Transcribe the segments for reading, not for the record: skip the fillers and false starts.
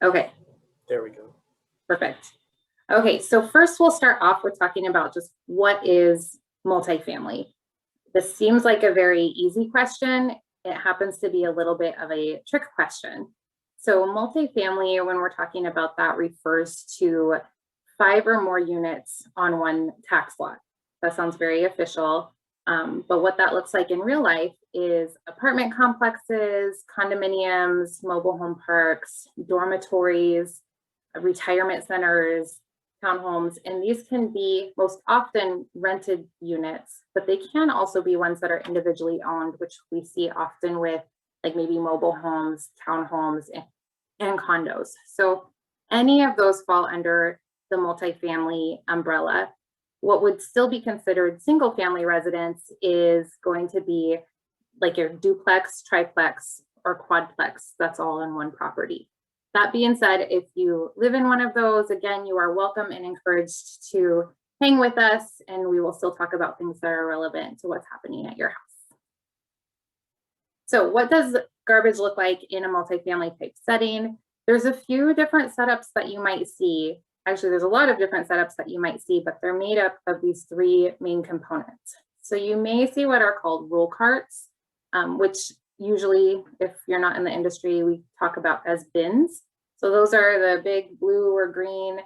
Okay. There we go. Perfect. Okay, so first we'll start off with talking about just what is multifamily. This seems like a very easy question. It happens to be a little bit of a trick question. So multifamily, when we're talking about that, refers to 5 or more units on one tax lot. That sounds very official. But what that looks like in real life is apartment complexes, condominiums, mobile home parks, dormitories, retirement centers, townhomes, and these can be most often rented units, but they can also be ones that are individually owned, which we see often with like maybe mobile homes, townhomes, and condos. So any of those fall under the multifamily umbrella. What would still be considered single family residence is going to be like your duplex, triplex, or quadplex. That's all in one property. That being said, if you live in one of those, again, you are welcome and encouraged to hang with us, and we will still talk about things that are relevant to what's happening at your house. So what does garbage look like in a multifamily type setting? There's a few different setups that you might see. Actually, there's a lot of different setups that you might see, but they're made up of these 3 main components. So you may see what are called roll carts, which usually, if you're not in the industry, we talk about as bins. So those are the big blue or green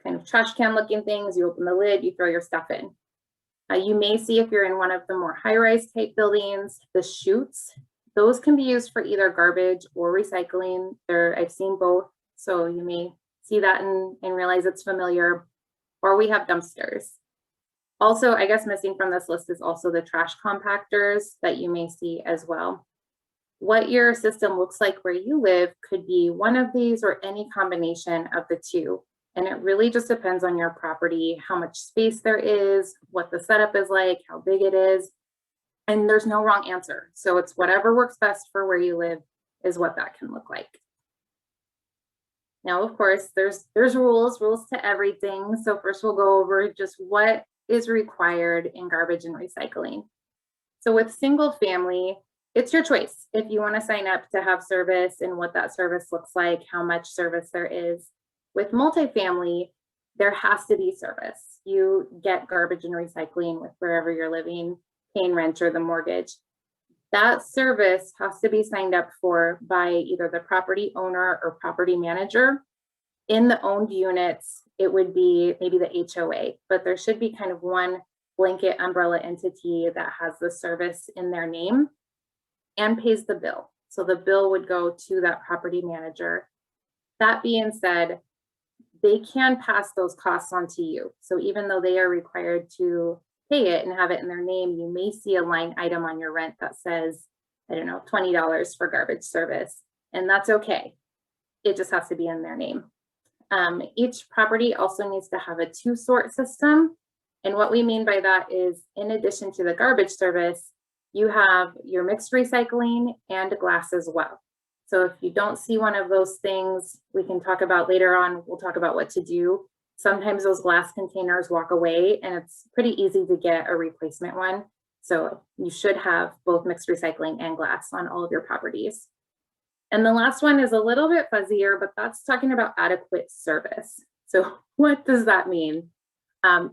kind of trash can looking things. You open the lid, you throw your stuff in. You may see, if you're in one of the more high-rise type buildings, the chutes. Those can be used for either garbage or recycling. I've seen both, so you may see that and realize it's familiar. Or we have dumpsters. Also, I guess missing from this list is also the trash compactors that you may see as well. What your system looks like where you live could be one of these or any combination of the 2. And it really just depends on your property, how much space there is, what the setup is like, how big it is. And there's no wrong answer. So it's whatever works best for where you live is what that can look like. Now, of course, there's rules to everything. So first we'll go over just what is required in garbage and recycling. So with single family, it's your choice if you want to sign up to have service and what that service looks like, how much service there is. With multifamily, there has to be service. You get garbage and recycling with wherever you're living, paying rent or the mortgage. That service has to be signed up for by either the property owner or property manager. In the owned units, it would be maybe the HOA, but there should be kind of one blanket umbrella entity that has the service in their name and pays the bill. So the bill would go to that property manager. That being said, they can pass those costs on to you. So even though they are required to pay it and have it in their name, you may see a line item on your rent that says, I don't know, $20 for garbage service. And that's okay. It just has to be in their name. Each property also needs to have a 2-sort system. And what we mean by that is, in addition to the garbage service, you have your mixed recycling and glass as well. So if you don't see one of those things, we can talk about later on, we'll talk about what to do. Sometimes those glass containers walk away and it's pretty easy to get a replacement one. So you should have both mixed recycling and glass on all of your properties. And the last one is a little bit fuzzier, but that's talking about adequate service. So what does that mean?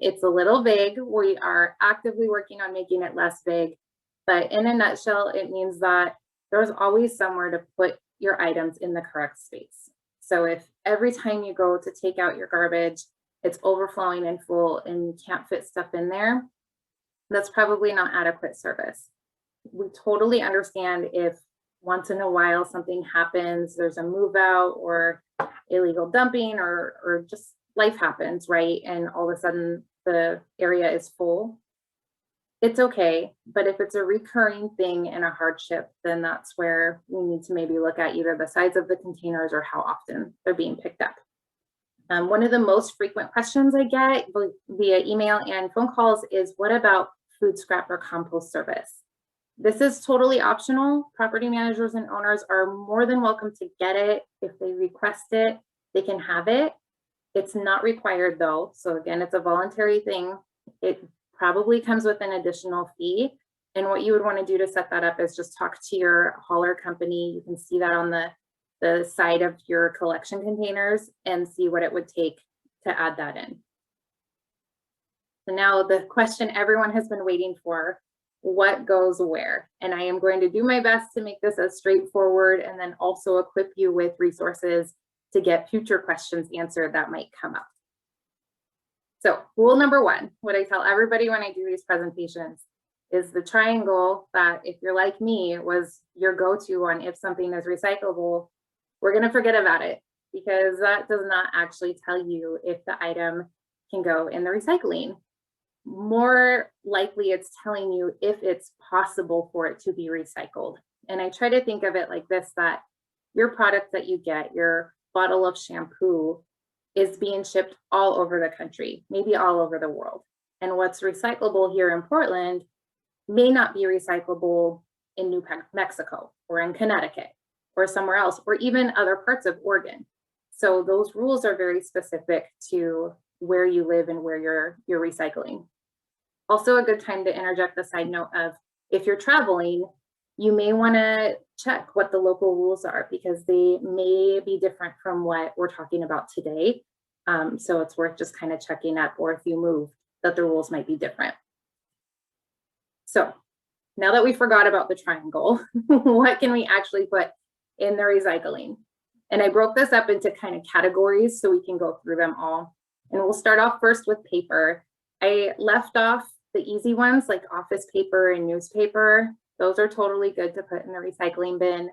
It's a little vague. We are actively working on making it less vague, but in a nutshell, it means that there's always somewhere to put your items in the correct space. So if every time you go to take out your garbage, it's overflowing and full and you can't fit stuff in there, that's probably not adequate service. We totally understand if once in a while something happens, there's a move out or illegal dumping or just life happens, right? And all of a sudden the area is full. It's okay, but if it's a recurring thing and a hardship, then that's where we need to maybe look at either the size of the containers or how often they're being picked up. One of the most frequent questions I get via email and phone calls is, what about food scrap or compost service? This is totally optional. Property managers and owners are more than welcome to get it. If they request it, they can have it. It's not required though. So again, it's a voluntary thing. It probably comes with an additional fee. And what you would want to do to set that up is just talk to your hauler company. You can see that on the the side of your collection containers and see what it would take to add that in. So now the question everyone has been waiting for, what goes where? And I am going to do my best to make this as straightforward and then also equip you with resources to get future questions answered that might come up. So rule number one, what I tell everybody when I do these presentations is the triangle that, if you're like me, was your go-to on if something is recyclable, we're going to forget about it, because that does not actually tell you if the item can go in the recycling. More likely it's telling you if it's possible for it to be recycled. And I try to think of it like this, that your product that you get, your bottle of shampoo, is being shipped all over the country, maybe all over the world. And what's recyclable here in Portland may not be recyclable in New Mexico or in Connecticut or somewhere else, or even other parts of Oregon. So those rules are very specific to where you live and where you're recycling. Also a good time to interject the side note of, if you're traveling, you may want to check what the local rules are, because they may be different from what we're talking about today. So it's worth just kind of checking up, or if you move, that the rules might be different. So now that we forgot about the triangle, what can we actually put in the recycling? And I broke this up into kind of categories so we can go through them all. And we'll start off first with paper. I left off the easy ones like office paper and newspaper. Those are totally good to put in the recycling bin.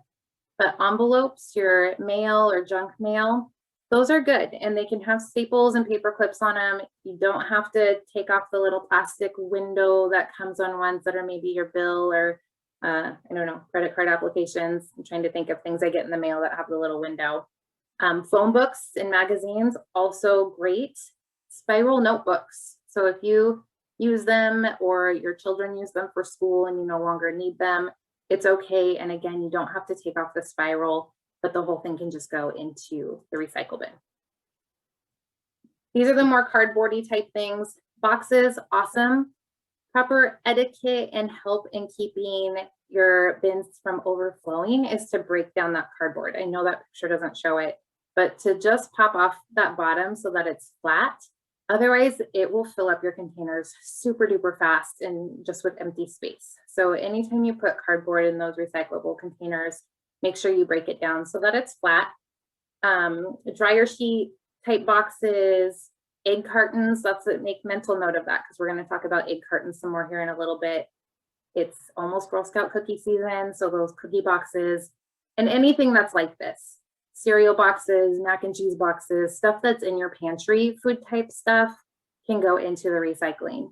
But envelopes, your mail or junk mail, those are good. And they can have staples and paper clips on them. You don't have to take off the little plastic window that comes on ones that are maybe your bill or I don't know, credit card applications. I'm trying to think of things I get in the mail that have the little window. Phone books and magazines, also great. Spiral notebooks. So if you use them or your children use them for school and you no longer need them, it's okay. And again, you don't have to take off the spiral, but the whole thing can just go into the recycle bin. These are the more cardboardy type things. Boxes, awesome. Proper etiquette and help in keeping your bins from overflowing is to break down that cardboard. I know that picture doesn't show it, but to just pop off that bottom so that it's flat. Otherwise, it will fill up your containers super duper fast and just with empty space. So anytime you put cardboard in those recyclable containers, make sure you break it down so that it's flat. Dryer sheet type boxes, egg cartons, make mental note of that, because we're going to talk about egg cartons some more here in a little bit. It's almost Girl Scout cookie season, so those cookie boxes and anything that's like this. Cereal boxes, mac and cheese boxes, stuff that's in your pantry, food type stuff, can go into the recycling.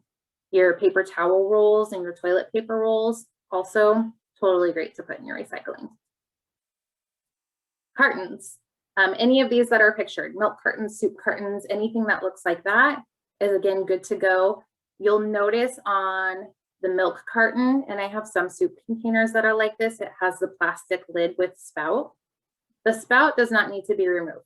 Your paper towel rolls and your toilet paper rolls, also totally great to put in your recycling. Cartons, any of these that are pictured, milk cartons, soup cartons, anything that looks like that is again good to go. You'll notice on the milk carton, and I have some soup containers that are like this, it has the plastic lid with spout. The spout does not need to be removed.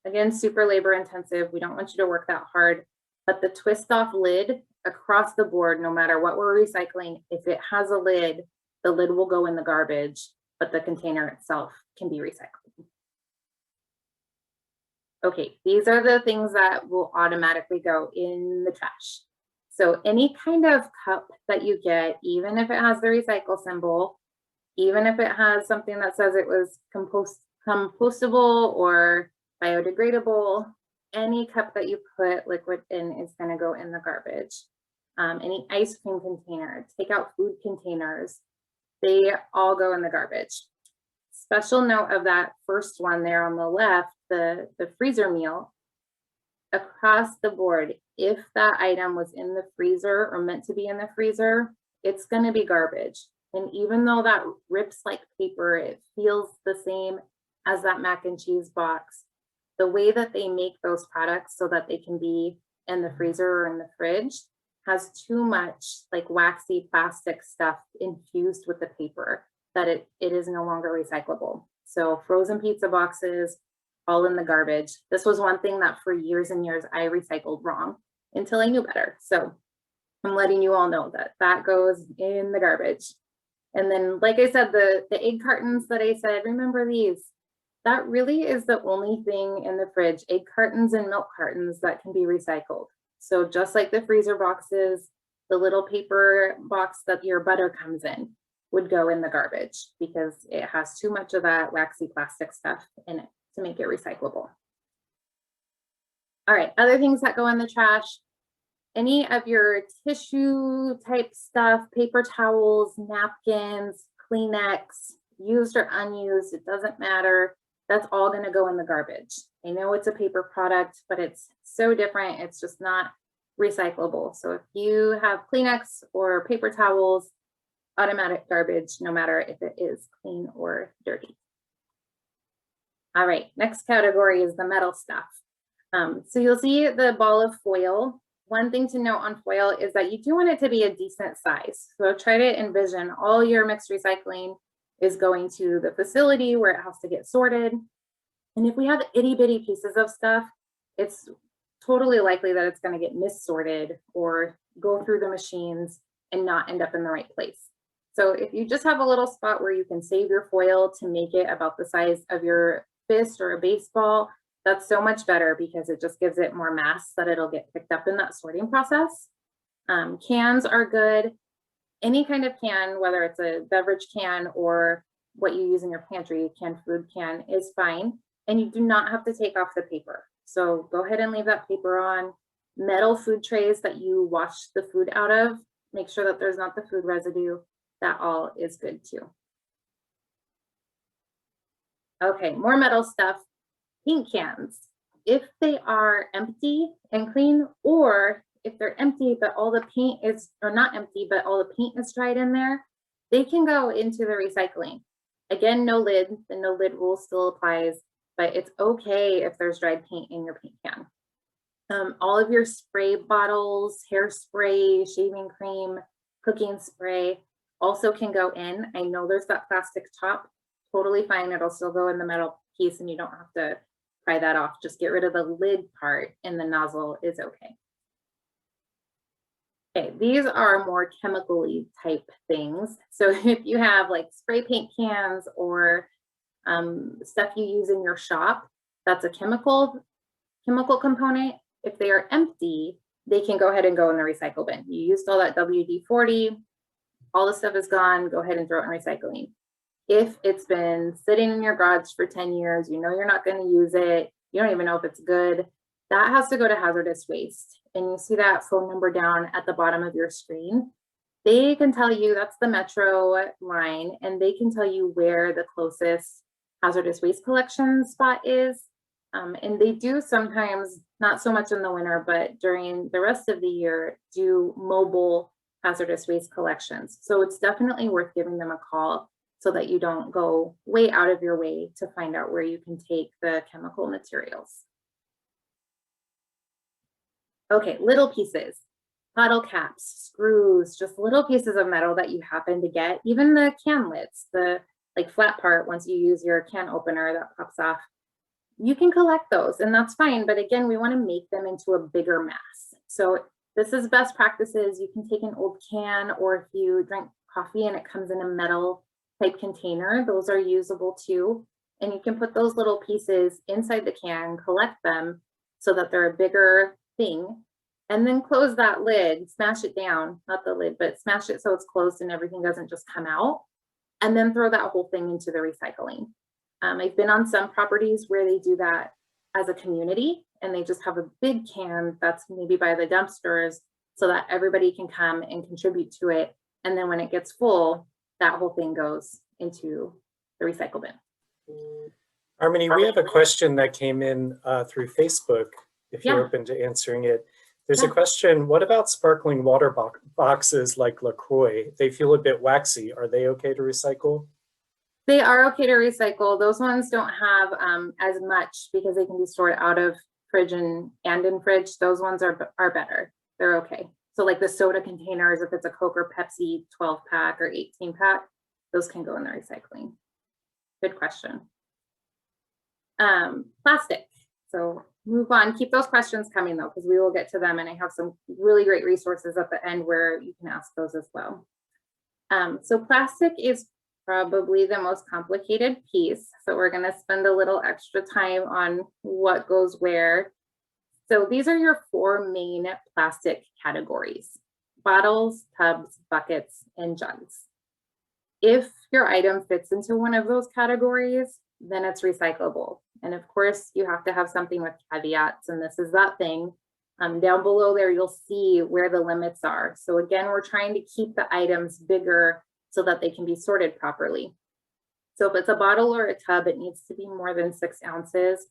Again, super labor intensive. We don't want you to work that hard, but the twist off lid across the board, no matter what we're recycling, if it has a lid, the lid will go in the garbage, but the container itself can be recycled. Okay, these are the things that will automatically go in the trash. So any kind of cup that you get, even if it has the recycle symbol, even if it has something that says it was compostable or biodegradable, any cup that you put liquid in is going to go in the garbage. Any ice cream container, takeout food containers, they all go in the garbage. Special note of that first one there on the left, the freezer meal, across the board, if that item was in the freezer or meant to be in the freezer, it's going to be garbage. And even though that rips like paper, it feels the same as that mac and cheese box. The way that they make those products so that they can be in the freezer or in the fridge has too much like waxy plastic stuff infused with the paper that it is no longer recyclable. So frozen pizza boxes, all in the garbage. This was one thing that for years and years I recycled wrong until I knew better. So I'm letting you all know that that goes in the garbage. And then, like I said, the egg cartons that I said, remember these, That really is the only thing in the fridge, egg cartons and milk cartons, that can be recycled. So just like the freezer boxes, the little paper box that your butter comes in would go in the garbage because it has too much of that waxy plastic stuff in it to make it recyclable. All right, other things that go in the trash, any of your tissue type stuff, paper towels, napkins, Kleenex, used or unused, it doesn't matter. That's all going to go in the garbage. I know it's a paper product, but it's so different. It's just not recyclable. So if you have Kleenex or paper towels, automatic garbage, no matter if it is clean or dirty. All right, next category is the metal stuff. So you'll see the ball of foil. One thing to note on foil is that you do want it to be a decent size. So try to envision all your mixed recycling is going to the facility where it has to get sorted. And if we have itty bitty pieces of stuff, it's totally likely that it's going to get missorted or go through the machines and not end up in the right place. So if you just have a little spot where you can save your foil to make it about the size of your fist or a baseball, that's so much better because it just gives it more mass that it'll get picked up in that sorting process. Cans are good. Any kind of can, whether it's a beverage can or what you use in your pantry, canned food can, is fine. And you do not have to take off the paper. So go ahead and leave that paper on. Metal food trays that you wash the food out of, make sure that there's not the food residue. That all is good too. Okay, more metal stuff. Paint cans. If they are empty and clean, or if they're empty but all the paint is, or not empty but all the paint is dried in there, they can go into the recycling. Again, no lid. The no lid rule still applies, but it's okay if there's dried paint in your paint can. All of your spray bottles, hairspray, shaving cream, cooking spray also can go in. I know there's that plastic top, totally fine. It'll still go in the metal piece and you don't have to pry that off. Just get rid of the lid part and the nozzle is okay. Okay, these are more chemically type things. So if you have like spray paint cans or stuff you use in your shop, that's a chemical component. If they are empty, they can go ahead and go in the recycle bin. You used all that WD-40, all the stuff is gone, go ahead and throw it in recycling. If it's been sitting in your garage for 10 years, you know you're not going to use it, you don't even know if it's good, that has to go to hazardous waste. And you see that phone number down at the bottom of your screen. They can tell you, that's the Metro line, and they can tell you where the closest hazardous waste collection spot is. And they do sometimes, not so much in the winter, but during the rest of the year, do mobile hazardous waste collections. So it's definitely worth giving them a call so that you don't go way out of your way to find out where you can take the chemical materials. Okay, little pieces, bottle caps, screws, just little pieces of metal that you happen to get, even the can lids, the like flat part, once you use your can opener that pops off, you can collect those and that's fine. But again, we want to make them into a bigger mass. So this is best practices. You can take an old can, or if you drink coffee and it comes in a metal type container, those are usable too. And you can put those little pieces inside the can, collect them so that they're a bigger thing, and then close that lid, smash it down, not the lid, but smash it so it's closed and everything doesn't just come out, and then throw that whole thing into the recycling. I've been on some properties where they do that as a community and they just have a big can that's maybe by the dumpsters so that everybody can come and contribute to it. And then when it gets full, that whole thing goes into the recycle bin. Harmony, we have a question that came in through Facebook, if you're open to answering it. There's a question, what about sparkling water boxes like LaCroix? They feel a bit waxy. Are they okay to recycle? They are okay to recycle. Those ones don't have as much because they can be stored out of fridge and in fridge. Those ones are better. They're okay. So like the soda containers, if it's a Coke or Pepsi 12 pack or 18 pack, those can go in the recycling. Good question. Plastic. So move on. Keep those questions coming though, because we will get to them. And I have some really great resources at the end where you can ask those as well. So plastic is probably the most complicated piece. So we're going to spend a little extra time on what goes where. So these are your 4 main plastic categories: bottles, tubs, buckets, and jugs. If your item fits into one of those categories, then it's recyclable. And of course, you have to have something with caveats, and this is that thing. Down below there, you'll see where the limits are. So again, we're trying to keep the items bigger so that they can be sorted properly. So if it's a bottle or a tub, it needs to be more than 6 ounces.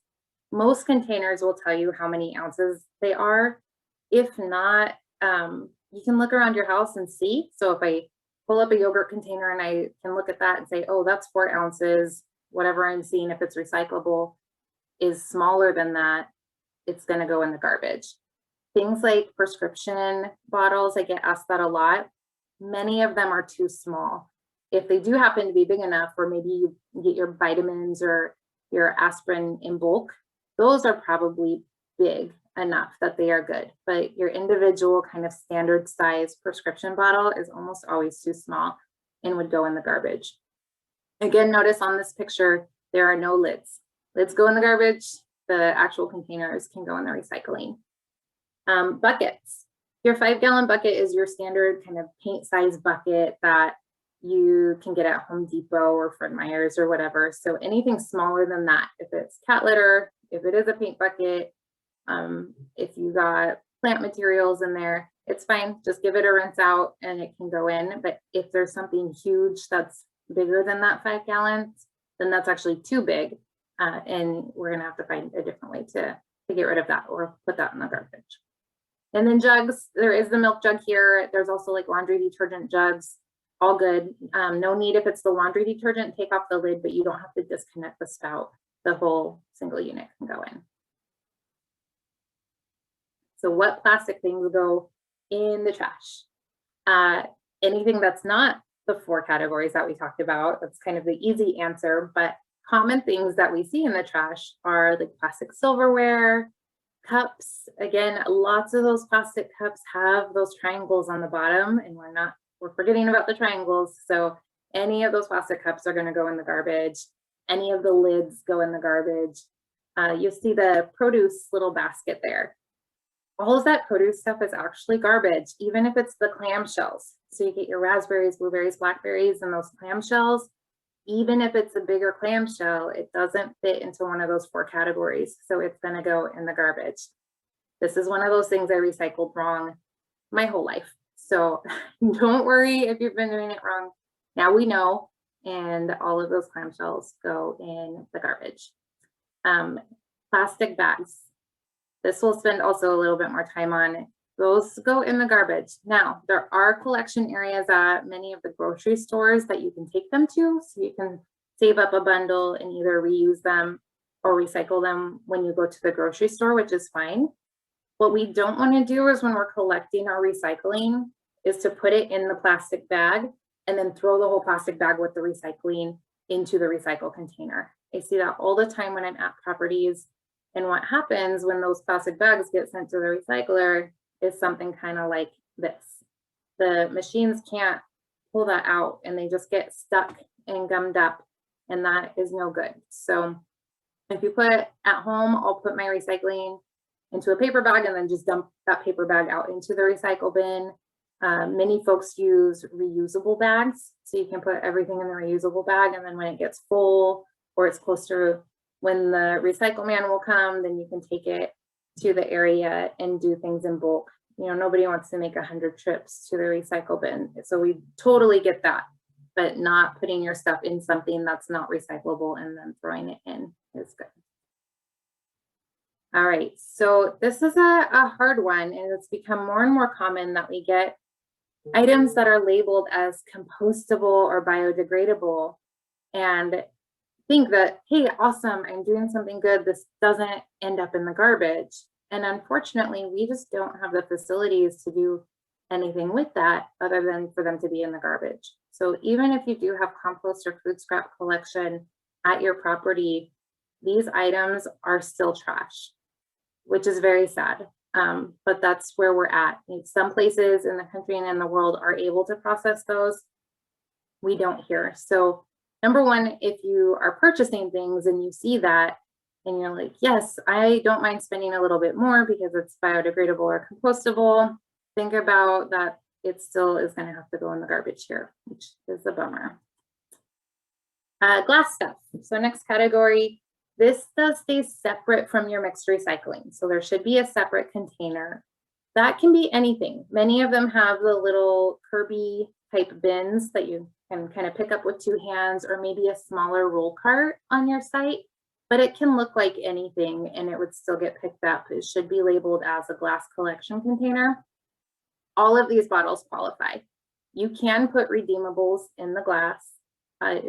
Most containers will tell you how many ounces they are. If not, you can look around your house and see. So if I pull up a yogurt container and I can look at that and say, oh, that's 4 ounces, whatever I'm seeing, if it's recyclable, is smaller than that, it's going to go in the garbage. Things like prescription bottles, I get asked that a lot. Many of them are too small. If they do happen to be big enough, or maybe you get your vitamins or your aspirin in bulk, those are probably big enough that they are good. But your individual kind of standard size prescription bottle is almost always too small and would go in the garbage. Again, notice on this picture, there are no lids. Lids go in the garbage. The actual containers can go in the recycling. Buckets. Your 5-gallon bucket is your standard kind of paint size bucket that you can get at Home Depot or Fred Meyer's or whatever. So anything smaller than that, if it's cat litter, if it is a paint bucket, if you got plant materials in there, it's fine. Just give it a rinse out and it can go in. But if there's something huge that's bigger than that 5 gallons, then that's actually too big. And we're gonna have to find a different way to get rid of that or put that in the garbage. And then jugs, there is the milk jug here. There's also like laundry detergent jugs, all good. No need if it's the laundry detergent, take off the lid, but you don't have to disconnect the spout. The whole single unit can go in. So what plastic things go in the trash? Anything that's not the 4 categories that we talked about, that's kind of the easy answer, but common things that we see in the trash are like plastic silverware, cups. Again, lots of those plastic cups have those triangles on the bottom, and we're forgetting about the triangles. So any of those plastic cups are going to go in the garbage. Any of the lids go in the garbage. You'll see the produce little basket there. All of that produce stuff is actually garbage, even if it's the clamshells. So you get your raspberries, blueberries, blackberries, and those clamshells. Even if it's a bigger clamshell, it doesn't fit into one of those 4 categories. So it's going to go in the garbage. This is one of those things I recycled wrong my whole life. So don't worry if you've been doing it wrong. Now we know, and all of those clamshells go in the garbage. Plastic bags. This we'll spend also a little bit more time on. Those go in the garbage. Now, there are collection areas at many of the grocery stores that you can take them to, so you can save up a bundle and either reuse them or recycle them when you go to the grocery store, which is fine. What we don't want to do is when we're collecting our recycling is to put it in the plastic bag and then throw the whole plastic bag with the recycling into the recycle container. I see that all the time when I'm at properties. And what happens when those plastic bags get sent to the recycler is something kind of like this. The machines can't pull that out and they just get stuck and gummed up, and that is no good. So if you put at home, I'll put my recycling into a paper bag and then just dump that paper bag out into the recycle bin. Many folks use reusable bags, so you can put everything in the reusable bag, and then when it gets full or it's close to when the recycle man will come, then you can take it to the area and do things in bulk. You know, nobody wants to make 100 trips to the recycle bin. So we totally get that, but not putting your stuff in something that's not recyclable and then throwing it in is good. All right, so this is a hard one, and it's become more and more common that we get items that are labeled as compostable or biodegradable and think that, hey, awesome, I'm doing something good. This doesn't end up in the garbage. And unfortunately, we just don't have the facilities to do anything with that other than for them to be in the garbage. So even if you do have compost or food scrap collection at your property, these items are still trash, which is very sad. But that's where we're at. Some places in the country and in the world are able to process those. we don't here. So number one, if you are purchasing things and you see that and you're like, yes, I don't mind spending a little bit more because it's biodegradable or compostable, think about that it still is going to have to go in the garbage here, which is a bummer. Glass stuff. So next category, this does stay separate from your mixed recycling. So there should be a separate container. That can be anything. Many of them have the little Kirby type bins that you can kind of pick up with two hands, or maybe a smaller roll cart on your site, but it can look like anything and it would still get picked up. It should be labeled as a glass collection container. All of these bottles qualify. You can put redeemables in the glass.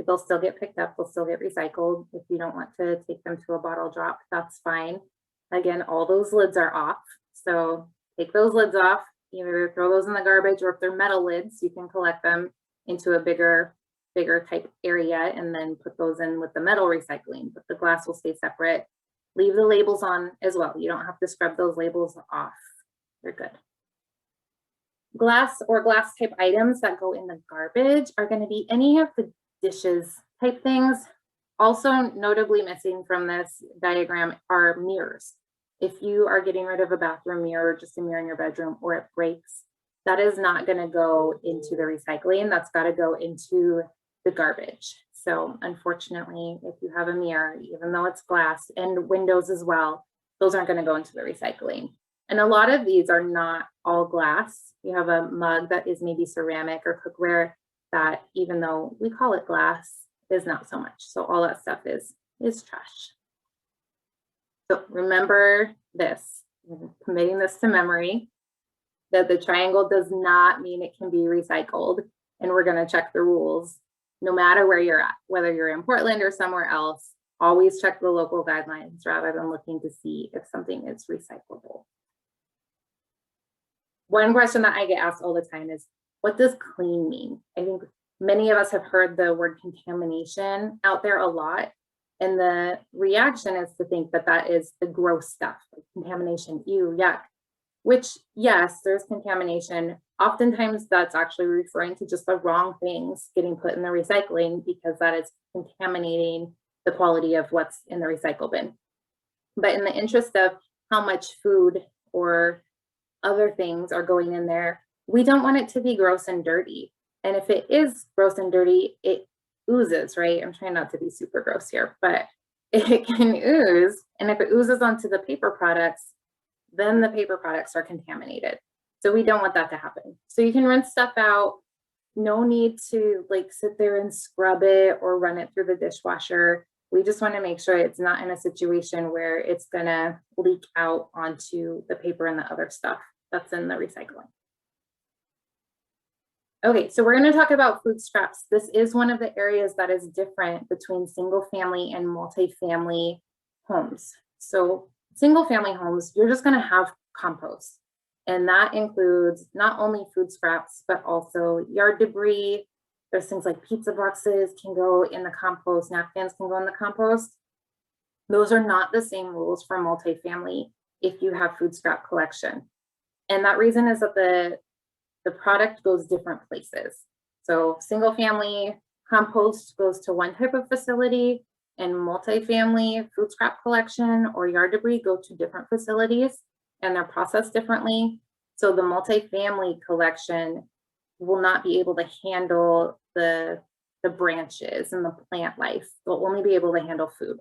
They'll still get picked up, they'll still get recycled. If you don't want to take them to a bottle drop, that's fine. Again, all those lids are off. So take those lids off, either throw those in the garbage, or if they're metal lids, you can collect them into a bigger type area and then put those in with the metal recycling, but the glass will stay separate. Leave the labels on as well. You don't have to scrub those labels off. They're good. Glass or glass type items that go in the garbage are going to be any of the dishes type things. Also notably missing from this diagram are mirrors. If you are getting rid of a bathroom mirror, just a mirror in your bedroom, or it breaks, that is not going to go into the recycling. That's got to go into the garbage. So unfortunately, if you have a mirror, even though it's glass, and windows as well, those aren't going to go into the recycling. And a lot of these are not all glass. You have a mug that is maybe ceramic or cookware that, even though we call it glass, is not so much. So all that stuff is trash. So remember this, I'm committing this to memory, that the triangle does not mean it can be recycled. And we're going to check the rules no matter where you're at, whether you're in Portland or somewhere else. Always check the local guidelines rather than looking to see if something is recyclable. One question that I get asked all the time is, what does clean mean? I think many of us have heard the word contamination out there a lot. And the reaction is to think that that is the gross stuff, like contamination, ew, yuck. Which, yes, there's contamination. Oftentimes that's actually referring to just the wrong things getting put in the recycling, because that is contaminating the quality of what's in the recycle bin. But in the interest of how much food or other things are going in there, we don't want it to be gross and dirty. And if it is gross and dirty, it oozes, right? I'm trying not to be super gross here, but it can ooze. And if it oozes onto the paper products, then the paper products are contaminated. So we don't want that to happen. So you can rinse stuff out. No need to like sit there and scrub it or run it through the dishwasher. We just want to make sure it's not in a situation where it's gonna leak out onto the paper and the other stuff that's in the recycling. Okay, so we're going to talk about food scraps. This is one of the areas that is different between single family and multifamily homes. So single family homes, you're just going to have compost. And that includes not only food scraps, but also yard debris. There's things like pizza boxes can go in the compost, napkins can go in the compost. Those are not the same rules for multifamily if you have food scrap collection. And that reason is that the product goes different places. So single family compost goes to one type of facility, and multifamily food scrap collection or yard debris go to different facilities, and they're processed differently. So the multifamily collection will not be able to handle the branches and the plant life. They'll only be able to handle food.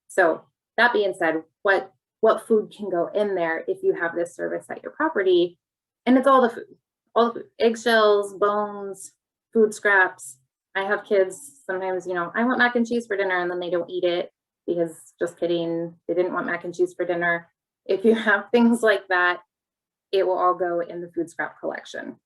So that being said, what food can go in there if you have this service at your property? And it's all the food, eggshells, bones, food scraps. I have kids sometimes, you know, I want mac and cheese for dinner, and then they don't eat it because, just kidding, they didn't want mac and cheese for dinner. If you have things like that, it will all go in the food scrap collection.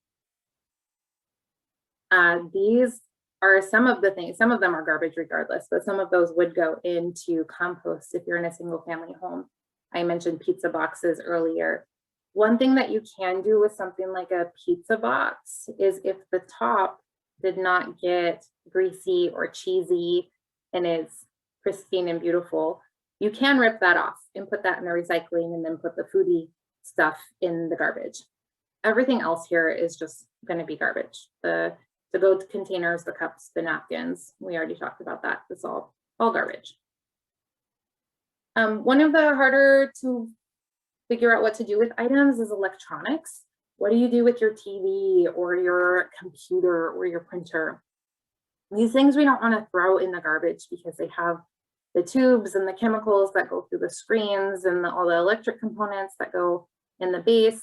These are some of the things, some of them are garbage regardless, but some of those would go into compost if you're in a single family home. I mentioned pizza boxes earlier. One thing that you can do with something like a pizza box is, if the top did not get greasy or cheesy and is pristine and beautiful, you can rip that off and put that in the recycling, and then put the foodie stuff in the garbage. Everything else here is just going to be garbage. The to-go containers, the cups, the napkins. We already talked about that. It's all garbage. One of the harder to figure out what to do with items is electronics. What do you do with your TV or your computer or your printer? These things we don't want to throw in the garbage because they have the tubes and the chemicals that go through the screens and all the electric components that go in the base.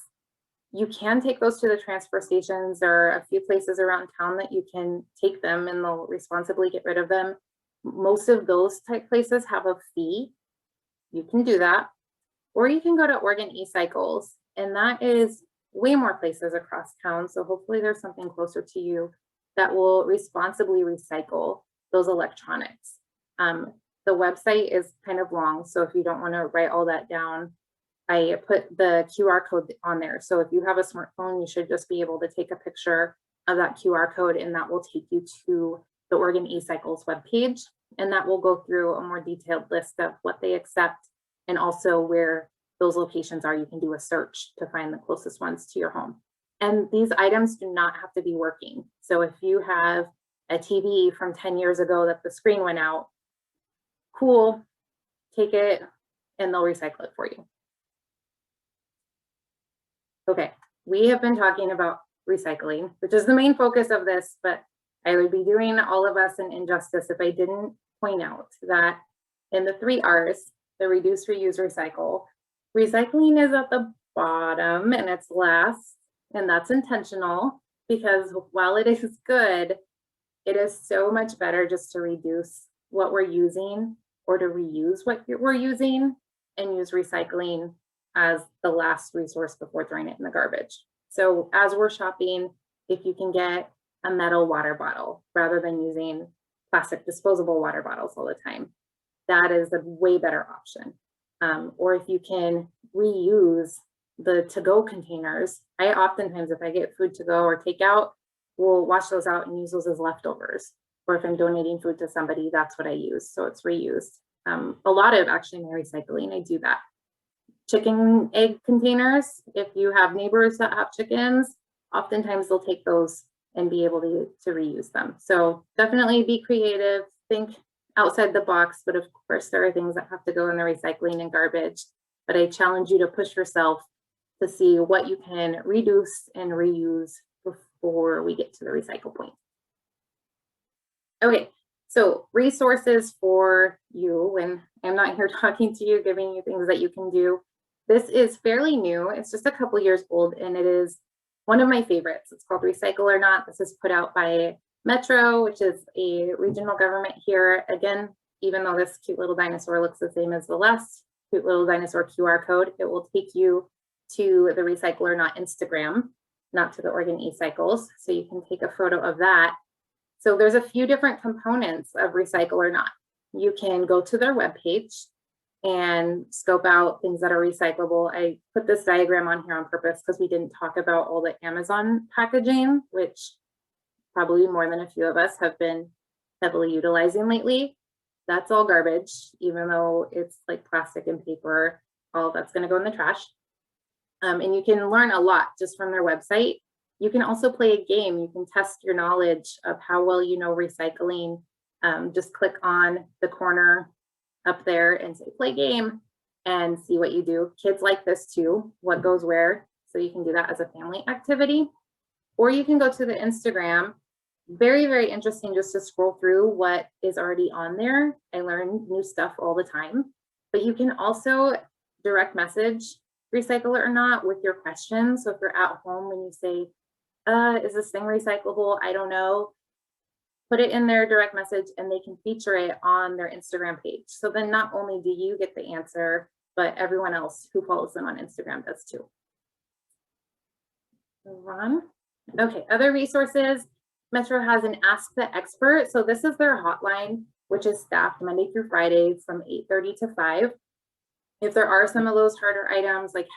You can take those to the transfer stations. There are a few places around town that you can take them and they'll responsibly get rid of them. Most of those type places have a fee. You can do that. Or you can go to Oregon eCycles, and that is way more places across town. So hopefully there's something closer to you that will responsibly recycle those electronics. The website is kind of long, so if you don't want to write all that down, I put the QR code on there. So if you have a smartphone, you should just be able to take a picture of that QR code, and that will take you to the Oregon eCycles webpage, and that will go through a more detailed list of what they accept and also where those locations are. You can do a search to find the closest ones to your home. And these items do not have to be working. So if you have a TV from 10 years ago that the screen went out, cool, take it and they'll recycle it for you. Okay, we have been talking about recycling, which is the main focus of this, but I would be doing all of us an injustice if I didn't point out that in the 3 R's, the reduce, reuse, recycle, recycling is at the bottom and it's last, and that's intentional because while it is good, it is so much better just to reduce what we're using or to reuse what we're using and use recycling as the last resource before throwing it in the garbage. So as we're shopping, if you can get a metal water bottle rather than using plastic disposable water bottles all the time, that is a way better option. Or if you can reuse the to-go containers, I oftentimes, if I get food to go or takeout, will wash those out and use those as leftovers. Or if I'm donating food to somebody, that's what I use. So it's reused. A lot of actually my recycling, I do that. Chicken egg containers, if you have neighbors that have chickens, oftentimes they'll take those and be able to reuse them. So definitely be creative, think outside the box, but of course there are things that have to go in the recycling and garbage. But I challenge you to push yourself to see what you can reduce and reuse before we get to the recycle point. Okay, so resources for you when I'm not here talking to you, giving you things that you can do. This is fairly new. It's just a couple years old and it is one of my favorites. It's called Recycle or Not. This is put out by Metro, which is a regional government here. Again, even though this cute little dinosaur looks the same as the last cute little dinosaur QR code, it will take you to the Recycle or Not Instagram, not to the Oregon eCycles. So you can take a photo of that. So there's a few different components of Recycle or Not. You can go to their webpage and scope out things that are recyclable. I put this diagram on here on purpose because we didn't talk about all the Amazon packaging, which probably more than a few of us have been heavily utilizing lately. That's all garbage, even though it's like plastic and paper, all that's going to go in the trash. And you can learn a lot just from their website. You can also play a game. You can test your knowledge of how well you know recycling. Just click on the corner up there and say play game and see what you do. Kids like this too, what goes where. So you can do that as a family activity. Or you can go to the Instagram. Very, very interesting just to scroll through what is already on there. I learn new stuff all the time. But you can also direct message Recycle or Not with your questions. So if you're at home and you say, is this thing recyclable? I don't know. Put it in their direct message and they can feature it on their Instagram page. So then not only do you get the answer, but everyone else who follows them on Instagram does too. Ron? Okay, other resources. Metro has an Ask the Expert. So this is their hotline, which is staffed Monday through Friday from 8:30 to 5. If there are some of those harder items like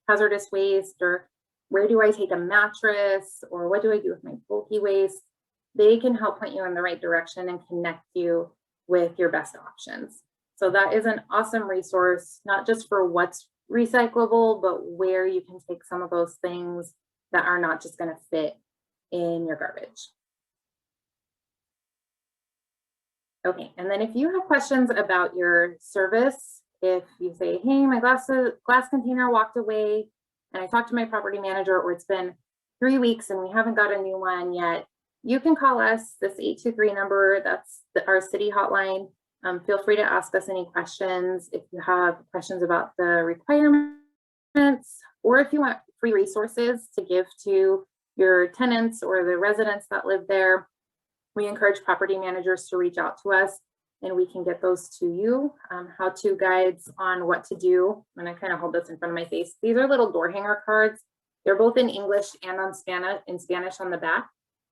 hazardous waste, or where do I take a mattress, or what do I do with my bulky waste, they can help point you in the right direction and connect you with your best options. So that is an awesome resource, not just for what's recyclable, but where you can take some of those things that are not just going to fit in your garbage. Okay, and then if you have questions about your service, if you say, hey, my glass container walked away and I talked to my property manager, or it's been 3 weeks and we haven't got a new one yet, you can call us, this 823 number, that's our city hotline. Feel free to ask us any questions. If you have questions about the requirements, or if you want free resources to give to your tenants or the residents that live there, we encourage property managers to reach out to us and we can get those to you. How-to guides on what to do. And I kind of hold this in front of my face. These are little door hanger cards. They're both in English and in Spanish on the back.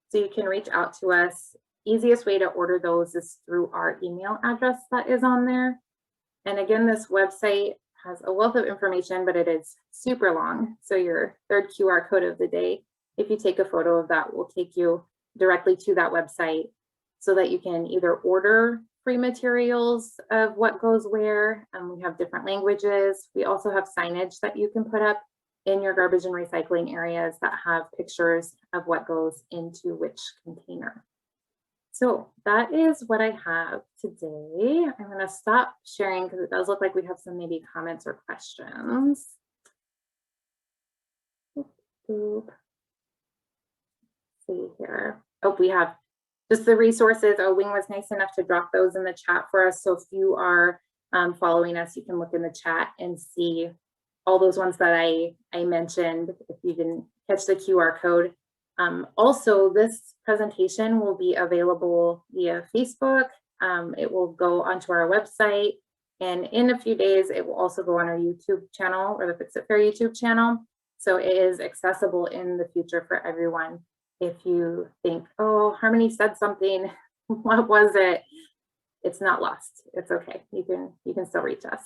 So you can reach out to us. Easiest way to order those is through our email address that is on there. And again, this website has a wealth of information, but it is super long. So your third QR code of the day, if you take a photo of that, will take you directly to that website so that you can either order free materials of what goes where. We have different languages. We also have signage that you can put up in your garbage and recycling areas that have pictures of what goes into which container. So that is what I have today. I'm going to stop sharing because it does look like we have some maybe comments or questions. Oop. See here. Oh, we have just the resources. Oh, Wing was nice enough to drop those in the chat for us. So if you are following us, you can look in the chat and see all those ones that I mentioned if you didn't catch the QR code. Also, this presentation will be available via Facebook. It will go onto our website, and in a few days, it will also go on our YouTube channel, or the Fix It Fair YouTube channel. So it is accessible in the future for everyone. If you think, oh, Harmony said something, what was it? It's not lost. It's okay. You can still reach us.